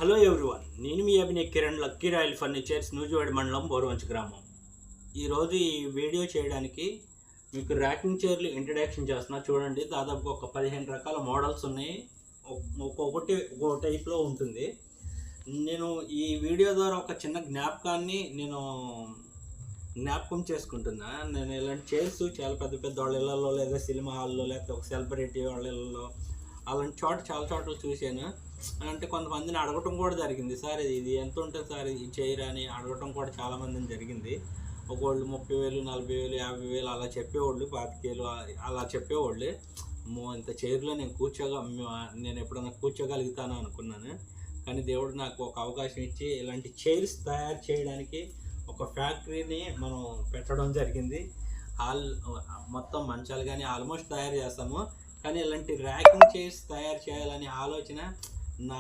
Hello everyone, నేను మీ Abhinay Kiran, lucky royal furnitures, Nuzvid మండలం, బోరువంచ గ్రామం. ఈరోజు ఈ వీడియో చేయడానికి మీకు ర్యాకింగ్ చైర్లు ఇంట్రడక్షన్ చేస్తున్నా. చూడండి, దాదాపు ఒక 15 రకాల మోడల్స్ ఉన్నాయి. ఒక్కొక్కటి ఒక్కో టైప్లో ఉంటుంది. నేను ఈ వీడియో ద్వారా ఒక చిన్న జ్ఞాపకం చేసుకుంటున్నా. నేను ఇలాంటి చైర్స్ చాలా పెద్ద పెద్ద వాళ్ళ ఇళ్ళల్లో, లేదా సినిమా హాల్లో, లేకపోతే ఒక సెలబ్రిటీ వాళ్ళ ఇళ్ళలో, అలాంటి చాలా చోట్ల చూశాను. అంటే కొంతమందిని అడగటం కూడా జరిగింది, సార్ ఇది ఎంత ఉంటుంది సార్ ఈ చైర్ అని అడగటం కూడా చాలామందిని జరిగింది. ఒకళ్ళు 30,000, 40,000, 50,000 అలా చెప్పేవాళ్ళు, 25,000 అలా చెప్పేవాళ్ళు. ఇంత చైర్లో నేను ఎప్పుడైనా కూర్చోగలుగుతాను అనుకున్నాను. కానీ దేవుడు నాకు ఒక అవకాశం ఇచ్చి ఇలాంటి చైర్స్ తయారు చేయడానికి ఒక ఫ్యాక్టరీని మనం పెట్టడం జరిగింది. మొత్తం మంచాలు కానీ ఆల్మోస్ట్ తయారు చేస్తాము. కానీ ఇలాంటి ర్యాకింగ్ చైర్స్ తయారు చేయాలనే ఆలోచన